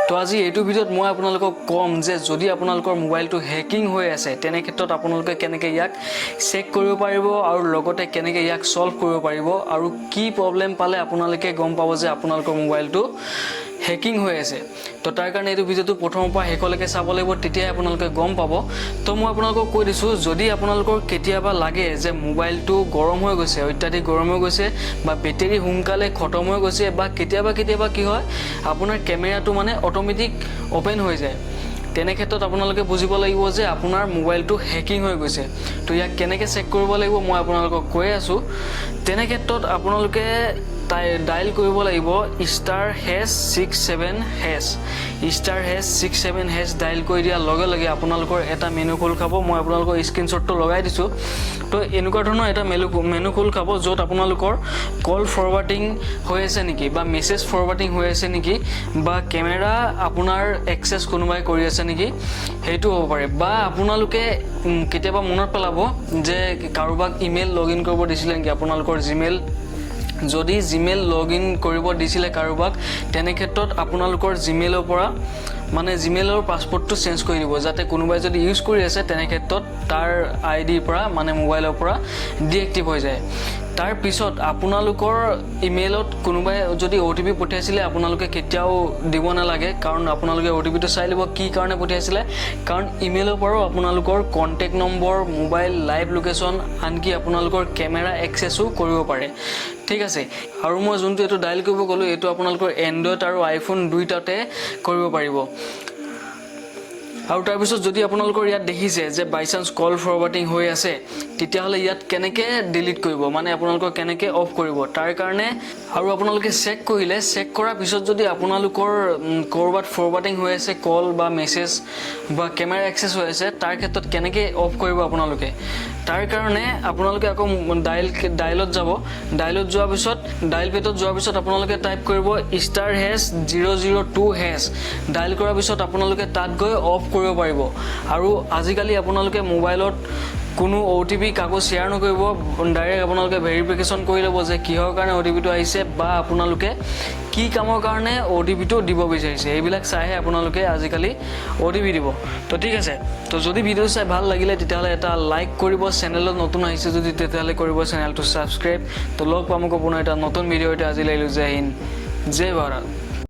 তো আজি এইটো ভিডিঅ'ত মই আপোনালোকক কম যে যদি আপোনালোকৰ মোবাইলটো হেকিং হৈ আছে তেনে ক্ষেত্ৰত আপোনালোকে কেনেকৈ ইয়াক চেক কৰিব পাৰিব আৰু লগতে কেনেকৈ ইয়াক সলভ কৰিব পাৰিব আৰু কি প্ৰবলেম পালে আপোনালোকে গম পাব যে আপোনালোকৰ মোবাইলটো হেকিং হৈ আছে। তো তাৰ কাৰণে এইটো ভিডিঅ'টো প্ৰথমৰ পৰা শেষলৈকে চাব লাগিব, তেতিয়াহে আপোনালোকে গম পাব। তো মই আপোনালোকক কৈ দিছোঁ, যদি আপোনালোকৰ কেতিয়াবা লাগে যে মোবাইলটো গৰম হৈ গৈছে, অত্যাধিক গৰম হৈ গৈছে বা বেটেৰী সোনকালে খতম হৈ গৈছে বা কেতিয়াবা কি হয় আপোনাৰ কেমেৰাটো মানে অটোমেটিক ওপেন হৈ যায়, তেনে ক্ষেত্ৰত আপোনালোকে বুজিব লাগিব যে আপোনাৰ মোবাইলটো হেকিং হৈ গৈছে। তো ইয়াক কেনেকৈ চেক কৰিব লাগিব মই আপোনালোকক কৈ আছোঁ। তেনে ক্ষেত্ৰত আপোনালোকে ডাইল কৰিব লাগিব *67# ডাইল কৰি দিয়াৰ লগে লগে আপোনালোকৰ এটা মেনু খোল খাব। মই আপোনালোকৰ স্ক্ৰীনশ্বটটো লগাই দিছোঁ। তো এনেকুৱা ধৰণৰ এটা মেনু খোল খাব য'ত আপোনালোকৰ কল ফৰৱাৰ্ডিং হৈ আছে নেকি বা মেছেজ ফৰৱাৰ্ডিং হৈ আছে নেকি বা কেমেৰা আপোনাৰ এক্সেছ কোনোবাই কৰি আছে নেকি সেইটো হ'ব পাৰে। বা আপোনালোকে কেতিয়াবা মনত পেলাব যে কাৰোবাক ইমেইল লগ ইন কৰিব দিছিলে নেকি, আপোনালোকৰ জিমেইল যদি জিমেইল লগ ইন কৰিব দিছিলে কাৰোবাক, তেনে ক্ষেত্ৰত আপোনালোকৰ জিমেইলৰ পৰা মানে জিমেইলৰ পাছৱৰ্ডটো চেঞ্জ কৰি দিব, যাতে কোনোবাই যদি ইউজ কৰি আছে তেনে ক্ষেত্ৰত তাৰ আইডিৰ পৰা মানে মোবাইলৰ পৰা ডিএক্টিভ হৈ যায়। তাৰ পিছত আপোনালোকৰ ইমেইলত কোনোবাই যদি OTP পঠিয়াইছিলে আপোনালোকে কেতিয়াও দিব নালাগে, কাৰণ আপোনালোকে OTPটো চাই ল'ব কি কাৰণে পঠিয়াইছিলে। কাৰণ ইমেইলৰ পৰাও আপোনালোকৰ contact number, mobile, live location, আনকি আপোনালোকৰ কেমেৰা এক্সেছো কৰিব পাৰে। ঠিক আছে। আৰু মই যোনটো এইটো ডাইল কৰিব ক'লোঁ এইটো আপোনালোকৰ এণ্ড্ৰইড আৰু আইফোন দুইটাতে কৰিব পাৰিব। আৰু তাৰপিছত যদি আপোনালোকৰ ইয়াত দেখিছে যে বাই চান্স কল ফৰৱাৰ্ডিং হৈ আছে, তেতিয়াহ'লে ইয়াত কেনেকৈ ডিলিট কৰিব, মানে আপোনালোকৰ কেনেকৈ অফ কৰিব তাৰ কাৰণে আৰু আপোনালোকে চেক কৰিলে, চেক কৰাৰ পিছত যদি আপোনালোকৰ ক'ৰবাত ফৰৱাৰ্ডিং হৈ আছে কল বা মেছেজ বা কেমেৰা এক্সেছ হৈ আছে, তাৰ ক্ষেত্ৰত কেনেকৈ অফ কৰিব আপোনালোকে, তাৰ কাৰণে আপোনালোকে আকৌ ডাইলত যাব। ডাইলত যোৱাৰ পিছত ডাইল পেডত যোৱাৰ পিছত আপোনালোকে টাইপ কৰিব *002#। ডাইল কৰাৰ পিছত আপোনালোকে তাত গৈ অফ কৰিব পাৰিব। আৰু আজিকালি আপোনালোকে মোবাইলত কোনো OTP কাকো শ্বেয়াৰ নকৰিব, ডাইৰেক্ট আপোনালোকে ভেৰিফিকেশ্যন কৰি ল'ব যে কিহৰ কাৰণে OTPটো আহিছে বা আপোনালোকে কি কামৰ কাৰণে OTPটো দিব বিচাৰিছে, এইবিলাক চাইহে আপোনালোকে আজিকালি OTP দিব। তো ঠিক আছে। তো যদি ভিডিঅ' চাই ভাল লাগিলে তেতিয়াহ'লে এটা লাইক কৰিব, চেনেলত নতুন আহিছে যদি তেতিয়াহ'লে কৰিব চেনেলটো ছাবস্ক্ৰাইব। তো লগ পাম আকৌ পুনৰ এটা নতুন ভিডিঅ'তে। আজিলৈ জয় হিন্দ, জয় ভাৰত।